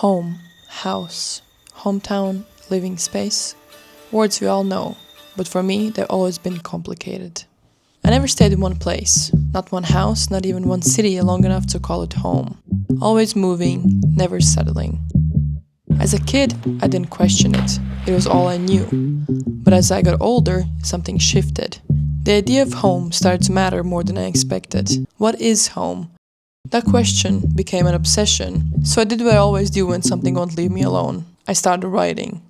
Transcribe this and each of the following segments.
Home, house, hometown, living space. Words we all know, but for me, they've always been complicated. I never stayed in one place, not one house, not even one city long enough to call it home. Always moving, never settling. As a kid, I didn't question it. It was all I knew. But as I got older, something shifted. The idea of home started to matter more than I expected. What is home? That question became an obsession, so I did what I always do when something won't leave me alone. I started writing.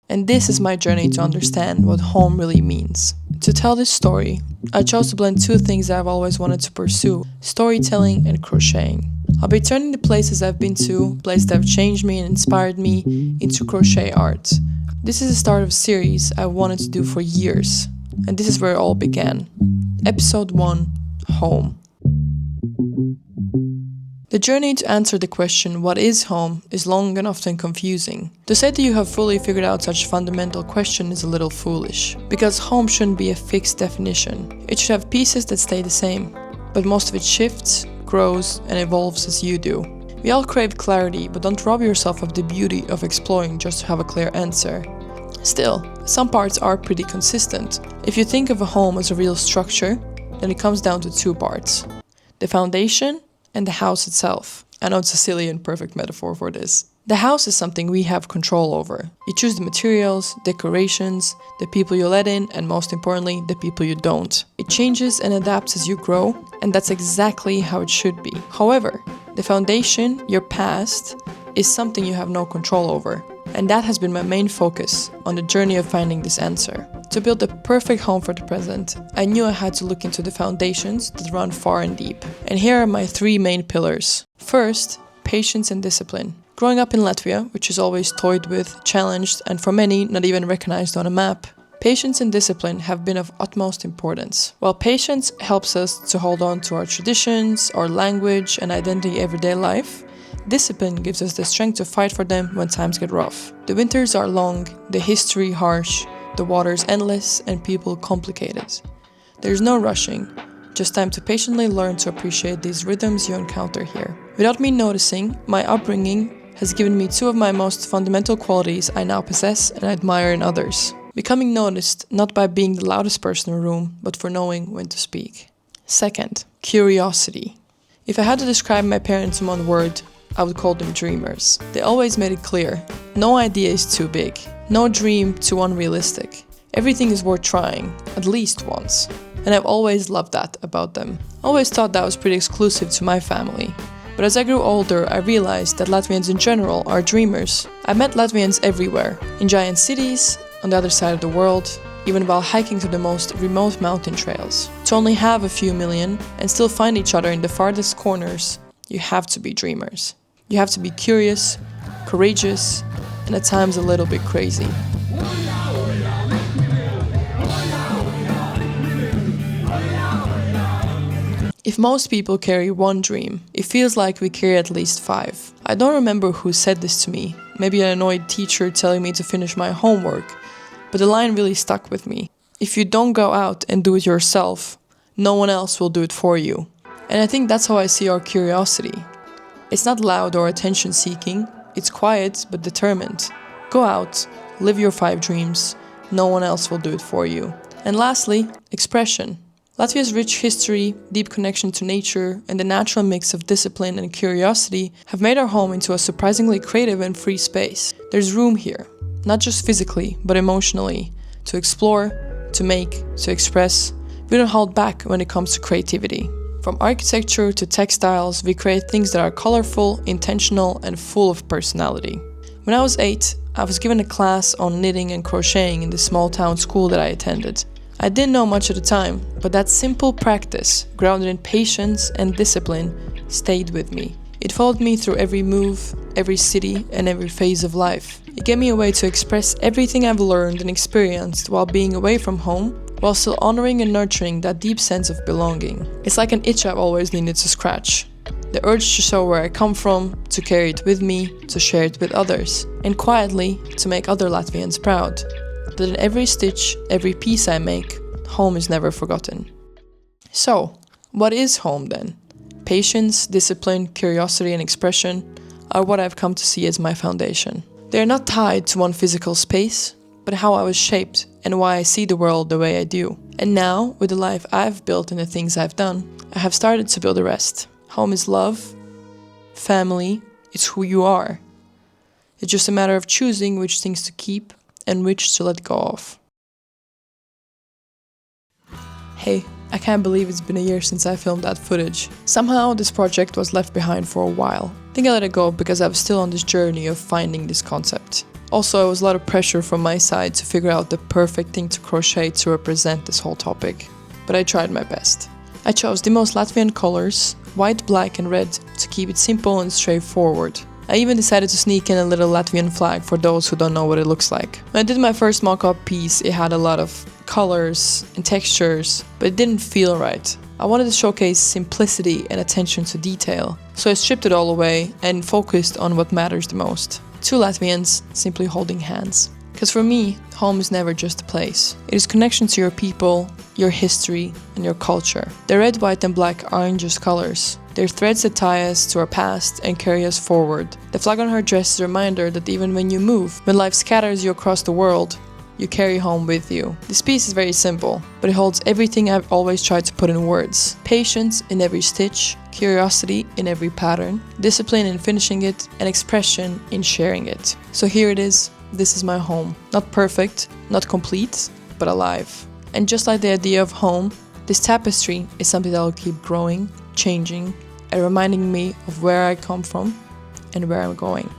And this is my journey to understand what home really means. To tell this story, I chose to blend two things that I've always wanted to pursue: storytelling and crocheting. I'll be turning the places I've been to, places that have changed me and inspired me, into crochet art. This is the start of a series I've wanted to do for years, and this is where it all began. Episode 1, Home. The journey to answer the question, what is home, is long and often confusing. To say that you have fully figured out such a fundamental question is a little foolish, because home shouldn't be a fixed definition. It should have pieces that stay the same, but most of it shifts, grows, and evolves as you do. We all crave clarity, but don't rob yourself of the beauty of exploring just to have a clear answer. Still, some parts are pretty consistent. If you think of a home as a real structure, then it comes down to two parts: the foundation and the house itself. I know it's a silly and perfect metaphor for this. The house is something we have control over. You choose the materials, decorations, the people you let in, and most importantly, the people you don't. It changes and adapts as you grow, and that's exactly how it should be. However, the foundation, your past, is something you have no control over. And that has been my main focus on the journey of finding this answer. To build the perfect home for the present, I knew I had to look into the foundations that run far and deep. And here are my three main pillars. First, patience and discipline. Growing up in Latvia, which is always toyed with, challenged, and for many not even recognized on a map, patience and discipline have been of utmost importance. While patience helps us to hold on to our traditions, our language, and identity in everyday life, discipline gives us the strength to fight for them when times get rough. The winters are long, the history harsh, the waters endless, and people complicated. There's no rushing, just time to patiently learn to appreciate these rhythms you encounter here. Without me noticing, my upbringing has given me two of my most fundamental qualities I now possess and admire in others. Becoming noticed not by being the loudest person in the room, but for knowing when to speak. Second, curiosity. If I had to describe my parents in one word, I would call them dreamers. They always made it clear, no idea is too big, no dream too unrealistic. Everything is worth trying, at least once. And I've always loved that about them. Always thought that was pretty exclusive to my family. But as I grew older, I realized that Latvians in general are dreamers. I met Latvians everywhere, in giant cities, on the other side of the world, even while hiking to the most remote mountain trails. To only have a few million and still find each other in the farthest corners, you have to be dreamers. You have to be curious, courageous, and at times a little bit crazy. If most people carry one dream, it feels like we carry at least 5. I don't remember who said this to me, maybe an annoyed teacher telling me to finish my homework, but the line really stuck with me. If you don't go out and do it yourself, no one else will do it for you. And I think that's how I see our curiosity. It's not loud or attention-seeking, it's quiet but determined. Go out, live your 5 dreams, no one else will do it for you. And lastly, expression. Latvia's rich history, deep connection to nature, and the natural mix of discipline and curiosity have made our home into a surprisingly creative and free space. There's room here, not just physically, but emotionally, to explore, to make, to express. We don't hold back when it comes to creativity. From architecture to textiles, we create things that are colorful, intentional, and full of personality. When I was 8, I was given a class on knitting and crocheting in the small town school that I attended. I didn't know much at the time, but that simple practice, grounded in patience and discipline, stayed with me. It followed me through every move, every city, and every phase of life. It gave me a way to express everything I've learned and experienced while being away from home, while still honoring and nurturing that deep sense of belonging. It's like an itch I've always needed to scratch. The urge to show where I come from, to carry it with me, to share it with others, and quietly to make other Latvians proud. That in every stitch, every piece I make, home is never forgotten. So, what is home then? Patience, discipline, curiosity, and expression. are what I've come to see as my foundation. They are not tied to one physical space, but how I was shaped and why I see the world the way I do. And now, with the life I've built and the things I've done, I have started to build the rest. Home is love, family, it's who you are. It's just a matter of choosing which things to keep and which to let go of. Hey, I can't believe it's been a year since I filmed that footage. Somehow this project was left behind for a while. I think I let it go because I was still on this journey of finding this concept. Also, it was a lot of pressure from my side to figure out the perfect thing to crochet to represent this whole topic. But I tried my best. I chose the most Latvian colors, white, black and red, to keep it simple and straightforward. I even decided to sneak in a little Latvian flag for those who don't know what it looks like. When I did my first mock-up piece, it had a lot of colors and textures, but it didn't feel right. I wanted to showcase simplicity and attention to detail, so I stripped it all away and focused on what matters the most. 2 Latvians simply holding hands. Because for me, home is never just a place. It is connection to your people, your history, and your culture. The red, white, and black aren't just colors. They're threads that tie us to our past and carry us forward. The flag on her dress is a reminder that even when you move, when life scatters you across the world, you carry home with you. This piece is very simple, but it holds everything I've always tried to put in words. Patience in every stitch, curiosity in every pattern, discipline in finishing it, and expression in sharing it. So here it is. This is my home. Not perfect, not complete, but alive. And just like the idea of home, this tapestry is something that will keep growing, changing, and reminding me of where I come from and where I'm going.